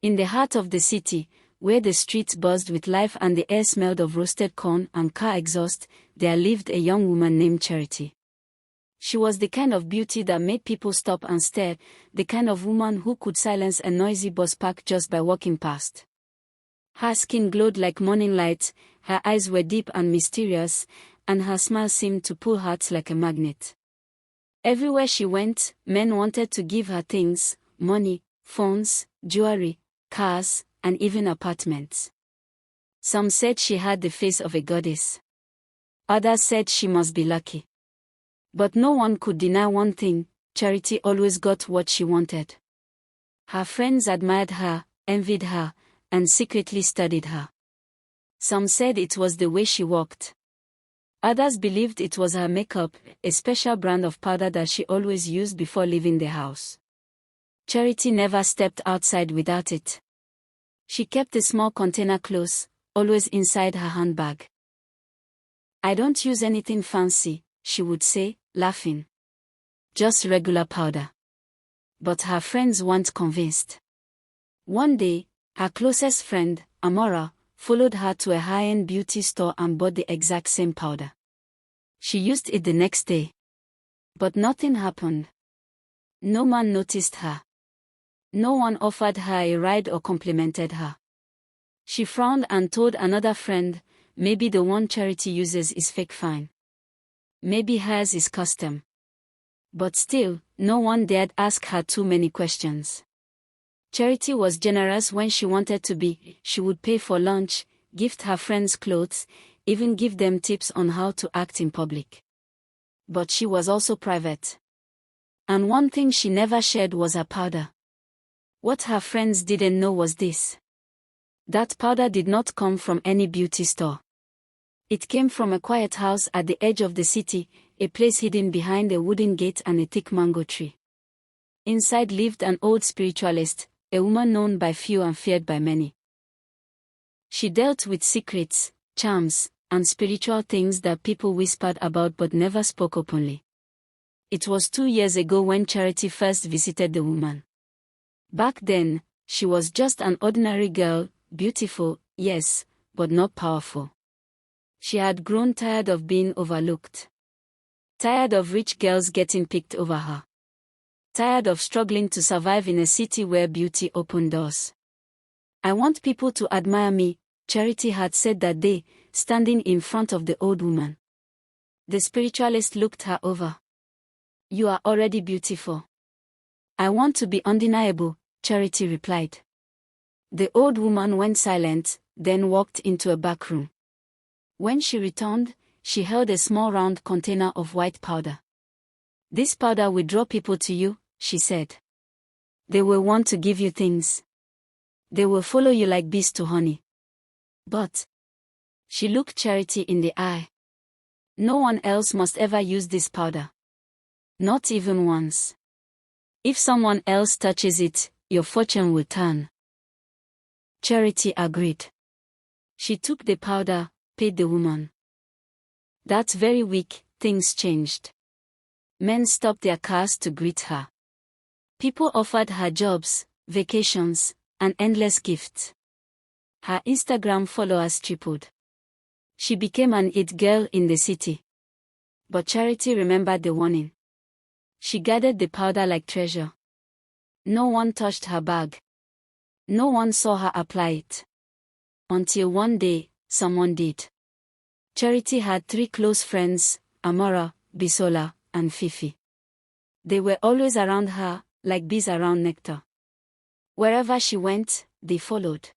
In the heart of the city, where the streets buzzed with life and the air smelled of roasted corn and car exhaust, there lived a young woman named Charity. She was the kind of beauty that made people stop and stare, the kind of woman who could silence a noisy bus park just by walking past. Her skin glowed like morning light, her eyes were deep and mysterious, and her smile seemed to pull hearts like a magnet. Everywhere she went, men wanted to give her things: money, phones, jewelry, cars, and even apartments. Some said she had the face of a goddess. Others said she must be lucky. But no one could deny one thing: Charity always got what she wanted. Her friends admired her, envied her, and secretly studied her. Some said it was the way she walked. Others believed it was her makeup, a special brand of powder that she always used before leaving the house. Charity never stepped outside without it. She kept a small container close, always inside her handbag. "I don't use anything fancy," she would say, laughing. "Just regular powder." But her friends weren't convinced. One day, her closest friend, Amora, followed her to a high-end beauty store and bought the exact same powder. She used it the next day. But nothing happened. No man noticed her. No one offered her a ride or complimented her. She frowned and told another friend, "Maybe the one Charity uses is fake fine. Maybe hers is custom." But still, no one dared ask her too many questions. Charity was generous when she wanted to be. She would pay for lunch, gift her friends clothes, even give them tips on how to act in public. But she was also private. And one thing she never shared was her powder. What her friends didn't know was this: that powder did not come from any beauty store. It came from a quiet house at the edge of the city, a place hidden behind a wooden gate and a thick mango tree. Inside lived an old spiritualist, a woman known by few and feared by many. She dealt with secrets, charms, and spiritual things that people whispered about but never spoke openly. It was 2 years ago when Charity first visited the woman. Back then, she was just an ordinary girl, beautiful, yes, but not powerful. She had grown tired of being overlooked. Tired of rich girls getting picked over her. Tired of struggling to survive in a city where beauty opened doors. "I want people to admire me," Charity had said that day, standing in front of the old woman. The spiritualist looked her over. "You are already beautiful." "I want to be undeniable," Charity replied. The old woman went silent, then walked into a back room. When she returned, she held a small round container of white powder. "This powder will draw people to you," she said. "They will want to give you things. They will follow you like bees to honey." But she looked Charity in the eye. "No one else must ever use this powder. Not even once. If someone else touches it, your fortune will turn." Charity agreed. She took the powder, paid the woman. That very week, things changed. Men stopped their cars to greet her. People offered her jobs, vacations, and endless gifts. Her Instagram followers tripled. She became an it girl in the city. But Charity remembered the warning. She guarded the powder like treasure. No one touched her bag. No one saw her apply it. Until one day, someone did. Charity had 3 close friends: Amora, Bisola, and Fifi. They were always around her, like bees around nectar. Wherever she went, they followed.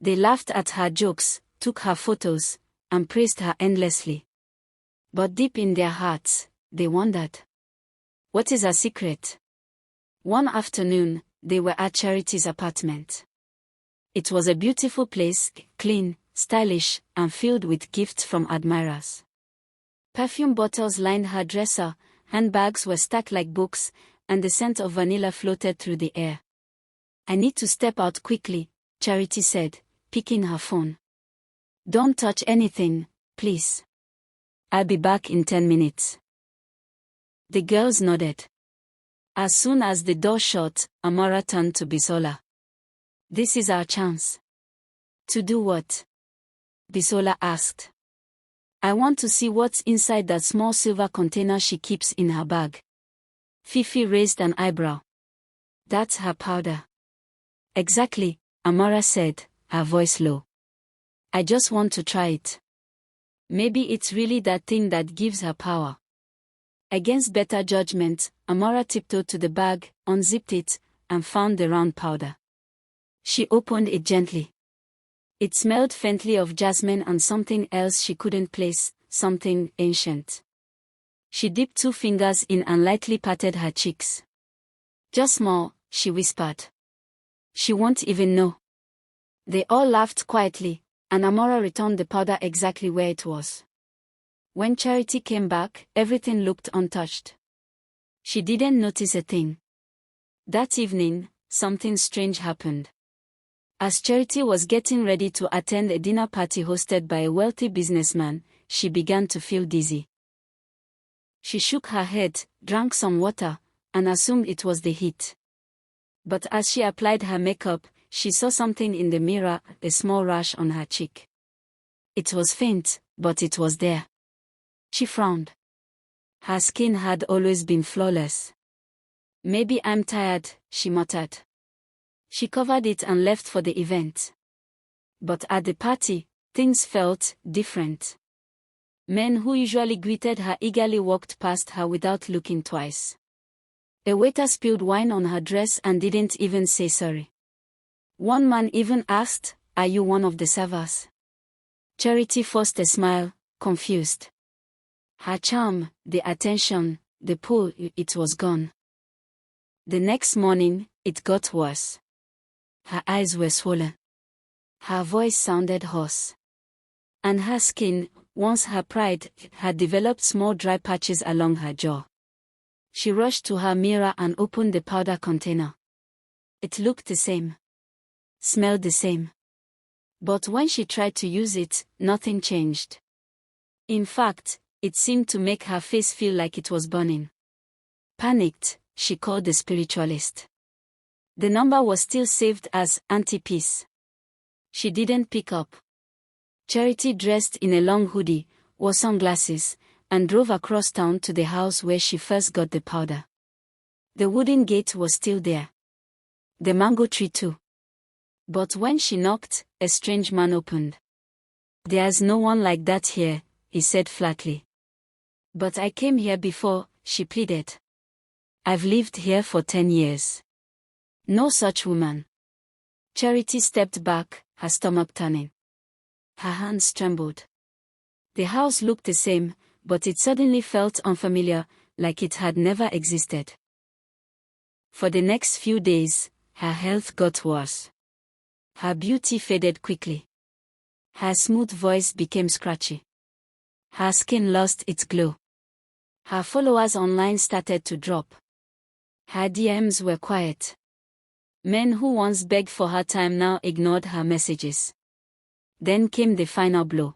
They laughed at her jokes, took her photos, and praised her endlessly. But deep in their hearts, they wondered, what is her secret? One afternoon, they were at Charity's apartment. It was a beautiful place, clean, stylish, and filled with gifts from admirers. Perfume bottles lined her dresser, handbags were stacked like books, and the scent of vanilla floated through the air. "I need to step out quickly," Charity said, picking her phone. "Don't touch anything, please. I'll be back in 10 minutes. The girls nodded. As soon as the door shut, Amora turned to Bisola. This is our chance. To do what? Bisola asked. I want to see what's inside that small silver container she keeps in her bag. Fifi raised an eyebrow. That's her powder. Exactly, Amara said, her voice low. I just want to try it. Maybe it's really that thing that gives her power. Against better judgment, Amara tiptoed to the bag, unzipped it, and found the round powder. She opened it gently. It smelled faintly of jasmine and something else she couldn't place, something ancient. She dipped 2 fingers in and lightly patted her cheeks. Just more, she whispered. She won't even know. They all laughed quietly, and Amara returned the powder exactly where it was. When Charity came back, everything looked untouched. She didn't notice a thing. That evening, something strange happened. As Charity was getting ready to attend a dinner party hosted by a wealthy businessman, she began to feel dizzy. She shook her head, drank some water, and assumed it was the heat. But as she applied her makeup, she saw something in the mirror, a small rash on her cheek. It was faint, but it was there. She frowned. Her skin had always been flawless. Maybe I'm tired, she muttered. She covered it and left for the event. But at the party, things felt different. Men who usually greeted her eagerly walked past her without looking twice. A waiter spilled wine on her dress and didn't even say sorry. One man even asked, "Are you one of the servers?" Charity forced a smile, confused. Her charm, the attention, the pull, it was gone. The next morning, it got worse. Her eyes were swollen. Her voice sounded hoarse. And her skin, once her pride, had developed small dry patches along her jaw. She rushed to her mirror and opened the powder container. It looked the same. Smelled the same. But when she tried to use it, nothing changed. In fact, it seemed to make her face feel like it was burning. Panicked, she called the spiritualist. The number was still saved as anti-peace. She didn't pick up. Charity dressed in a long hoodie, wore sunglasses, and drove across town to the house where she first got the powder. The wooden gate was still there. The mango tree too. But when she knocked, a strange man opened. "There's no one like that here," he said flatly. "But I came here before," she pleaded. "I've lived here for 10 years. No such woman." Charity stepped back, her stomach turning. Her hands trembled. The house looked the same, but it suddenly felt unfamiliar, like it had never existed. For the next few days, her health got worse. Her beauty faded quickly. Her smooth voice became scratchy. Her skin lost its glow. Her followers online started to drop. Her DMs were quiet. Men who once begged for her time now ignored her messages. Then came the final blow.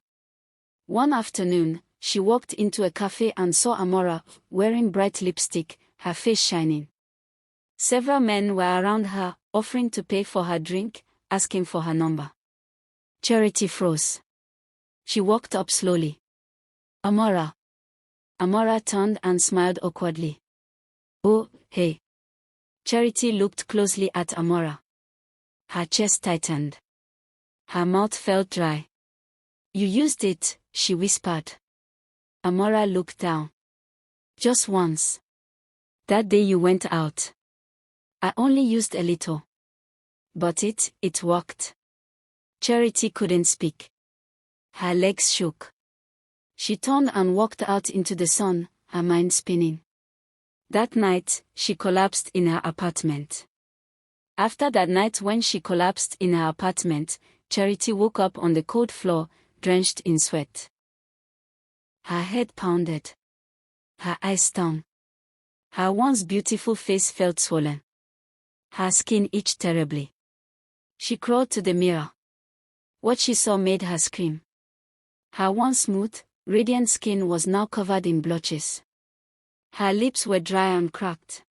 One afternoon, she walked into a cafe and saw Amora, wearing bright lipstick, her face shining. Several men were around her, offering to pay for her drink, asking for her number. Charity froze. She walked up slowly. "Amora." Amora turned and smiled awkwardly. "Oh, hey." Charity looked closely at Amora. Her chest tightened. Her mouth felt dry. "You used it," she whispered. Amora looked down. "Just once. That day you went out. I only used a little. But it worked." Charity couldn't speak. Her legs shook. She turned and walked out into the sun, her mind spinning. That night, she collapsed in her apartment. After that night when she collapsed in her apartment, Charity woke up on the cold floor, drenched in sweat. Her head pounded. Her eyes stung. Her once beautiful face felt swollen. Her skin itched terribly. She crawled to the mirror. What she saw made her scream. Her once smooth, radiant skin was now covered in blotches. Her lips were dry and cracked.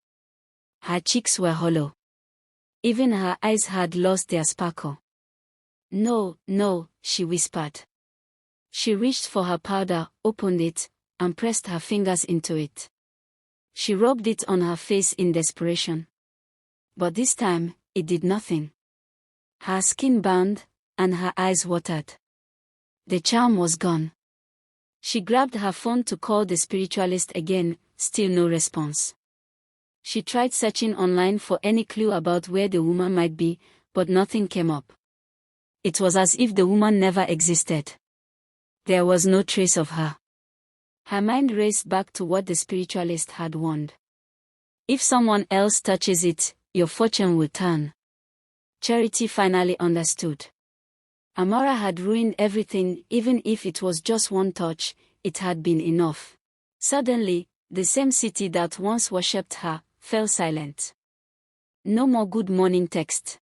Her cheeks were hollow. Even her eyes had lost their sparkle. "No, no," she whispered. She reached for her powder, opened it, and pressed her fingers into it. She rubbed it on her face in desperation. But this time, it did nothing. Her skin burned, and her eyes watered. The charm was gone. She grabbed her phone to call the spiritualist again, still no response. She tried searching online for any clue about where the woman might be, but nothing came up. It was as if the woman never existed. There was no trace of her. Her mind raced back to what the spiritualist had warned. If someone else touches it, your fortune will turn. Charity finally understood. Amara had ruined everything. Even if it was just one touch, it had been enough. Suddenly, the same city that once worshipped her fell silent. No more good morning text.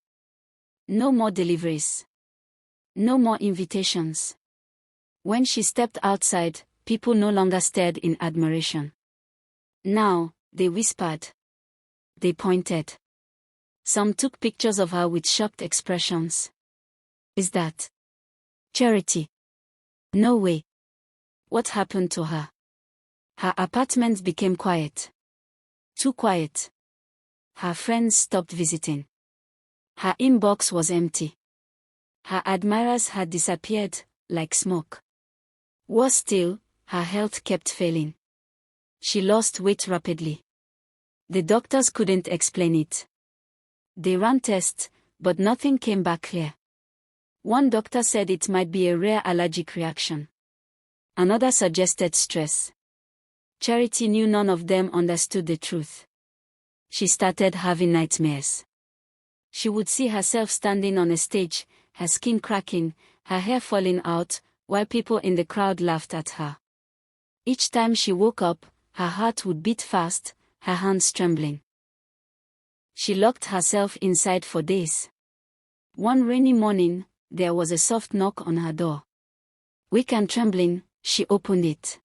No more deliveries. No more invitations. When she stepped outside, people no longer stared in admiration. Now, they whispered. They pointed. Some took pictures of her with shocked expressions. "Is that Charity? No way. What happened to her?" Her apartment became quiet. Too quiet. Her friends stopped visiting. Her inbox was empty. Her admirers had disappeared, like smoke. Worse still, her health kept failing. She lost weight rapidly. The doctors couldn't explain it. They ran tests, but nothing came back clear. One doctor said it might be a rare allergic reaction. Another suggested stress. Charity knew none of them understood the truth. She started having nightmares. She would see herself standing on a stage, her skin cracking, her hair falling out, while people in the crowd laughed at her. Each time she woke up, her heart would beat fast, her hands trembling. She locked herself inside for days. One rainy morning, there was a soft knock on her door. Weak and trembling, she opened it.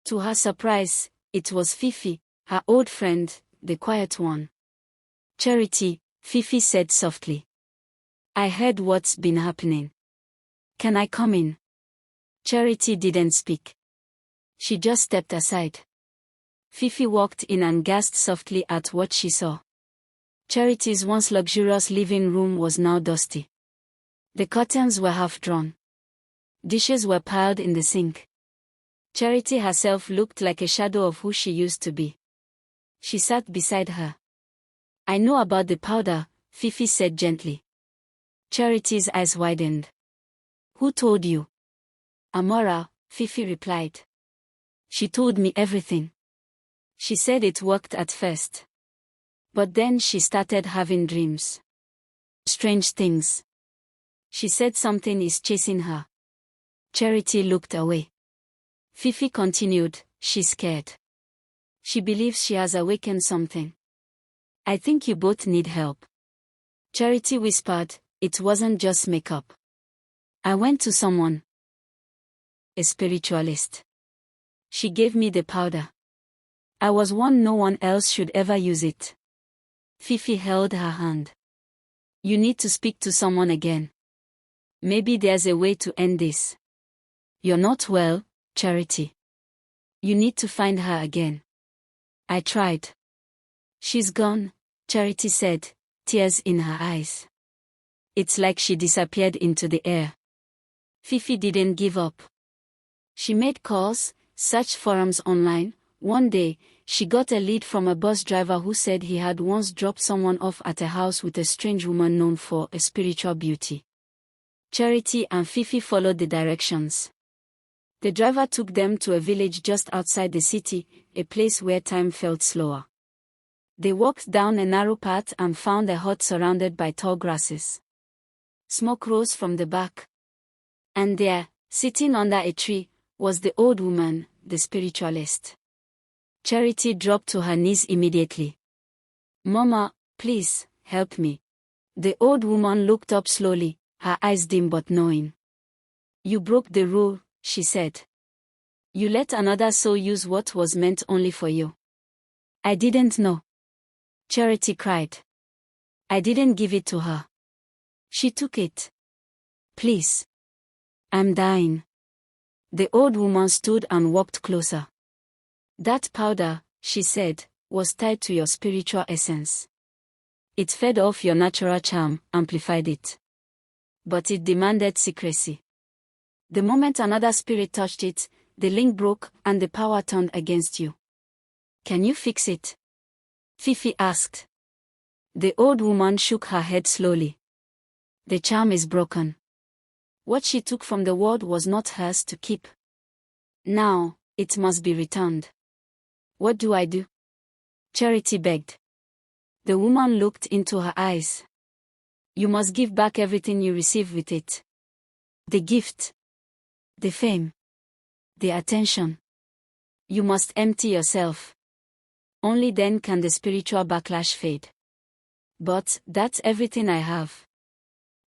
To her surprise, it was Fifi, her old friend, the quiet one. "Charity," Fifi said softly. "I heard what's been happening. Can I come in?" Charity didn't speak. She just stepped aside. Fifi walked in and gasped softly at what she saw. Charity's once luxurious living room was now dusty. The curtains were half drawn. Dishes were piled in the sink. Charity herself looked like a shadow of who she used to be. She sat beside her. "I know about the powder," Fifi said gently. Charity's eyes widened. "Who told you?" "Amara," Fifi replied. "She told me everything. She said it worked at first. But then she started having dreams. Strange things. She said something is chasing her." Charity looked away. Fifi continued, "She's scared. She believes she has awakened something. I think you both need help." Charity whispered, "It wasn't just makeup. I went to someone. A spiritualist. She gave me the powder. I was warned no one else should ever use it." Fifi held her hand. "You need to speak to someone again. Maybe there's a way to end this. You're not well, Charity. You need to find her again." "I tried. She's gone," Charity said, tears in her eyes. It's like she disappeared into the air. Fifi didn't give up. She made calls, searched forums online. One day, she got a lead from a bus driver who said he had once dropped someone off at a house with a strange woman known for a spiritual beauty. Charity and Fifi followed the directions. The driver took them to a village just outside the city, a place where time felt slower. They walked down a narrow path and found a hut surrounded by tall grasses. Smoke rose from the back. And there, sitting under a tree, was the old woman, the spiritualist. Charity dropped to her knees immediately. "Mama, please, help me." The old woman looked up slowly, her eyes dim but knowing. "You broke the rule," she said. "You let another soul use what was meant only for you." "I didn't know." Charity cried. I didn't give it to her. She took it. Please. I'm dying. The old woman stood and walked closer. That powder, she said, was tied to your spiritual essence. It fed off your natural charm, amplified it. But it demanded secrecy. The moment another spirit touched it, the link broke and the power turned against you. Can you fix it? Fifi asked. The old woman shook her head slowly. The charm is broken. What she took from the world was not hers to keep. Now, it must be returned. What do I do? Charity begged. The woman looked into her eyes. You must give back everything you receive with it. The gift. The fame. The attention. You must empty yourself. Only then can the spiritual backlash fade. But that's everything I have.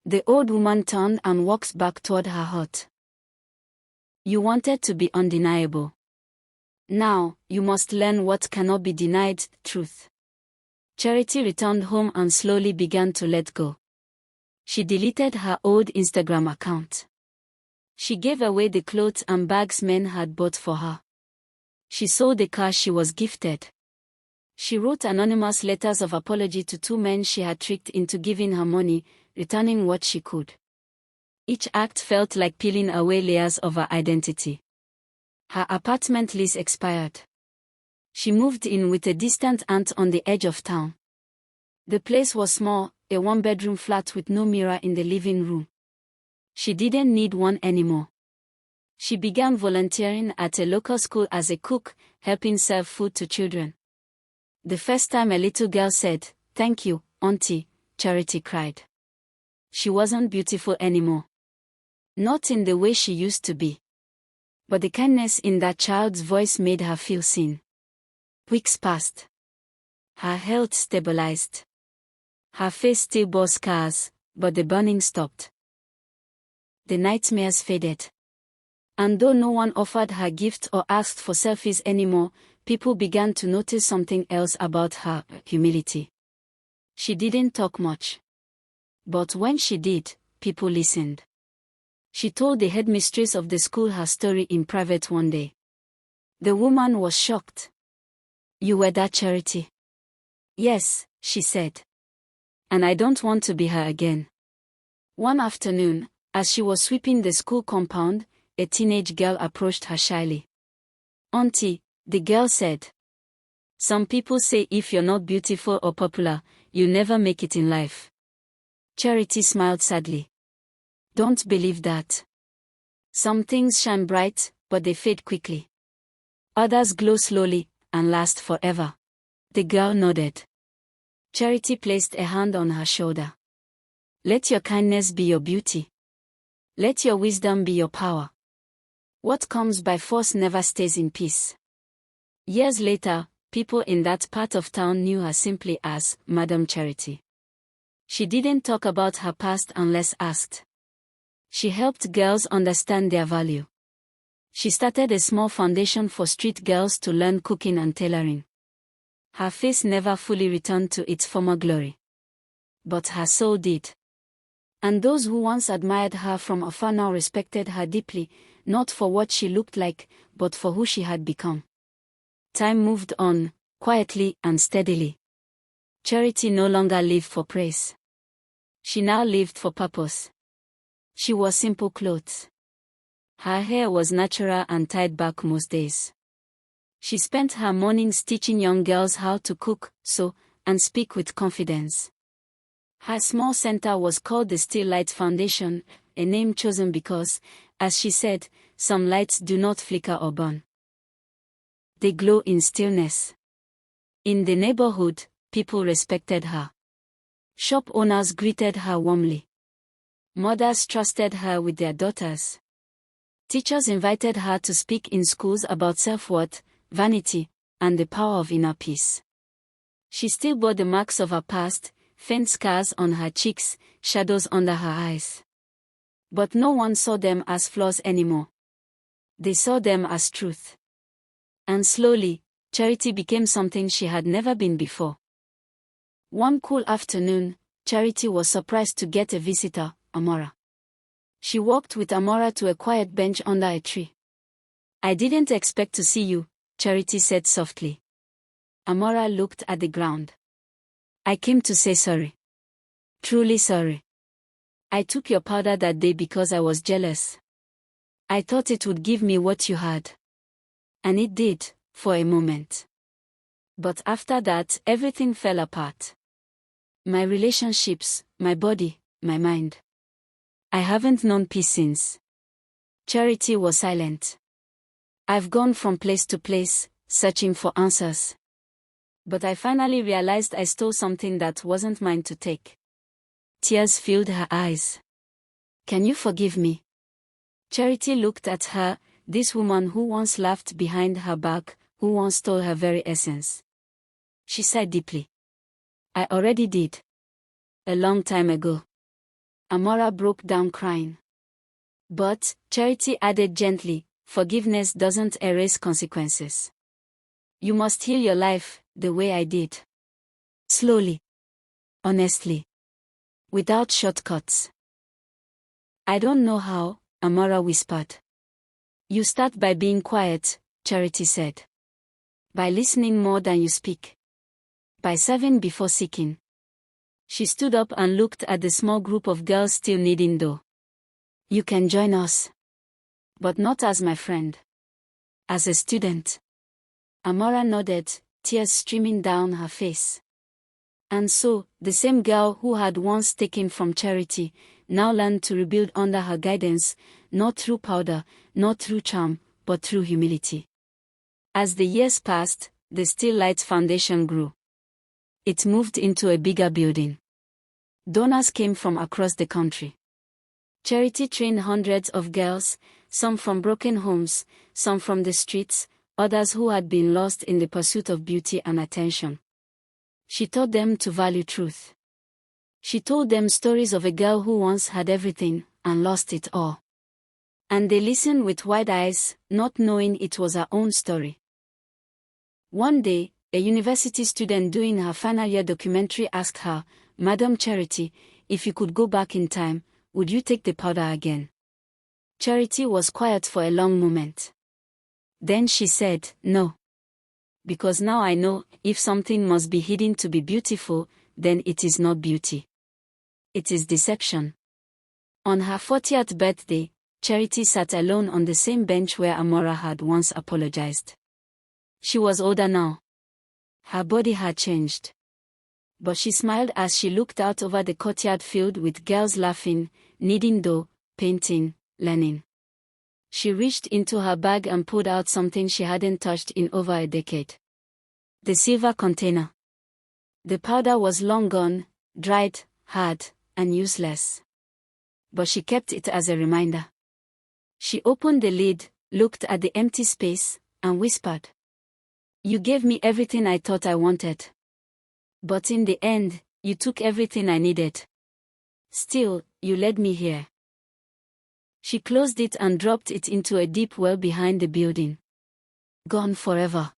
The old woman turned and walked back toward her hut. You wanted to be undeniable. Now, you must learn what cannot be denied, truth. Charity returned home and slowly began to let go. She deleted her old Instagram account. She gave away the clothes and bags men had bought for her. She sold the car she was gifted. She wrote anonymous letters of apology to 2 men she had tricked into giving her money, returning what she could. Each act felt like peeling away layers of her identity. Her apartment lease expired. She moved in with a distant aunt on the edge of town. The place was small, a 1-bedroom flat with no mirror in the living room. She didn't need one anymore. She began volunteering at a local school as a cook, helping serve food to children. The first time a little girl said, "Thank you, Auntie," Charity cried. She wasn't beautiful anymore. Not in the way she used to be. But the kindness in that child's voice made her feel seen. Weeks passed. Her health stabilized. Her face still bore scars, but the burning stopped. The nightmares faded. And though no one offered her gift or asked for selfies anymore, people began to notice something else about her: humility. She didn't talk much. But when she did, people listened. She told the headmistress of the school her story in private one day. The woman was shocked. "You were that Charity?" "Yes," she said. "And I don't want to be her again." One afternoon, as she was sweeping the school compound, a teenage girl approached her shyly. "Auntie," the girl said. "Some people say if you're not beautiful or popular, you'll never make it in life." Charity smiled sadly. "Don't believe that. Some things shine bright, but they fade quickly. Others glow slowly, and last forever." The girl nodded. Charity placed a hand on her shoulder. "Let your kindness be your beauty. Let your wisdom be your power. What comes by force never stays in peace." Years later, people in that part of town knew her simply as Madam Charity. She didn't talk about her past unless asked. She helped girls understand their value. She started a small foundation for street girls to learn cooking and tailoring. Her face never fully returned to its former glory. But her soul did. And those who once admired her from afar now respected her deeply, not for what she looked like, but for who she had become. Time moved on, quietly and steadily. Charity no longer lived for praise. She now lived for purpose. She wore simple clothes. Her hair was natural and tied back most days. She spent her mornings teaching young girls how to cook, sew, and speak with confidence. Her small center was called the Still Light Foundation, a name chosen because, as she said, some lights do not flicker or burn. They glow in stillness. In the neighborhood, people respected her. Shop owners greeted her warmly. Mothers trusted her with their daughters. Teachers invited her to speak in schools about self-worth, vanity, and the power of inner peace. She still bore the marks of her past, faint scars on her cheeks, shadows under her eyes. But no one saw them as flaws anymore. They saw them as truth. And slowly, Charity became something she had never been before. One cool afternoon, Charity was surprised to get a visitor, Amora. She walked with Amora to a quiet bench under a tree. "I didn't expect to see you," Charity said softly. Amora looked at the ground. "I came to say sorry. Truly sorry. I took your powder that day because I was jealous. I thought it would give me what you had. And it did, for a moment. But after that, everything fell apart. My relationships, my body, my mind. I haven't known peace since." Charity was silent. "I've gone from place to place, searching for answers. But I finally realized I stole something that wasn't mine to take." Tears filled her eyes. "Can you forgive me?" Charity looked at her, this woman who once laughed behind her back, who once stole her very essence. She sighed deeply. "I already did. A long time ago." Amora broke down crying. "But," Charity added gently, "forgiveness doesn't erase consequences. You must heal your life, the way I did. Slowly. Honestly. Without shortcuts." "I don't know how," Amora whispered. "You start by being quiet," Charity said. "By listening more than you speak. By serving before seeking." She stood up and looked at the small group of girls still kneading dough. "You can join us. But not as my friend. As a student." Amora nodded, tears streaming down her face. And so, the same girl who had once taken from Charity, now learned to rebuild under her guidance, not through powder, not through charm, but through humility. As the years passed, the Still Light Foundation grew. It moved into a bigger building. Donors came from across the country. Charity trained hundreds of girls, some from broken homes, some from the streets, others who had been lost in the pursuit of beauty and attention. She taught them to value truth. She told them stories of a girl who once had everything, and lost it all. And they listened with wide eyes, not knowing it was her own story. One day, a university student doing her final year documentary asked her, "Madam Charity, if you could go back in time, would you take the powder again?" Charity was quiet for a long moment. Then she said, "No. Because now I know, if something must be hidden to be beautiful, then it is not beauty. It is deception." On her 40th birthday, Charity sat alone on the same bench where Amora had once apologized. She was older now. Her body had changed. But she smiled as she looked out over the courtyard filled with girls laughing, kneading dough, painting, learning. She reached into her bag and pulled out something she hadn't touched in over a decade. The silver container. The powder was long gone, dried, hard, and useless. But she kept it as a reminder. She opened the lid, looked at the empty space, and whispered, "You gave me everything I thought I wanted. But in the end, you took everything I needed. Still, you led me here." She closed it and dropped it into a deep well behind the building. Gone forever.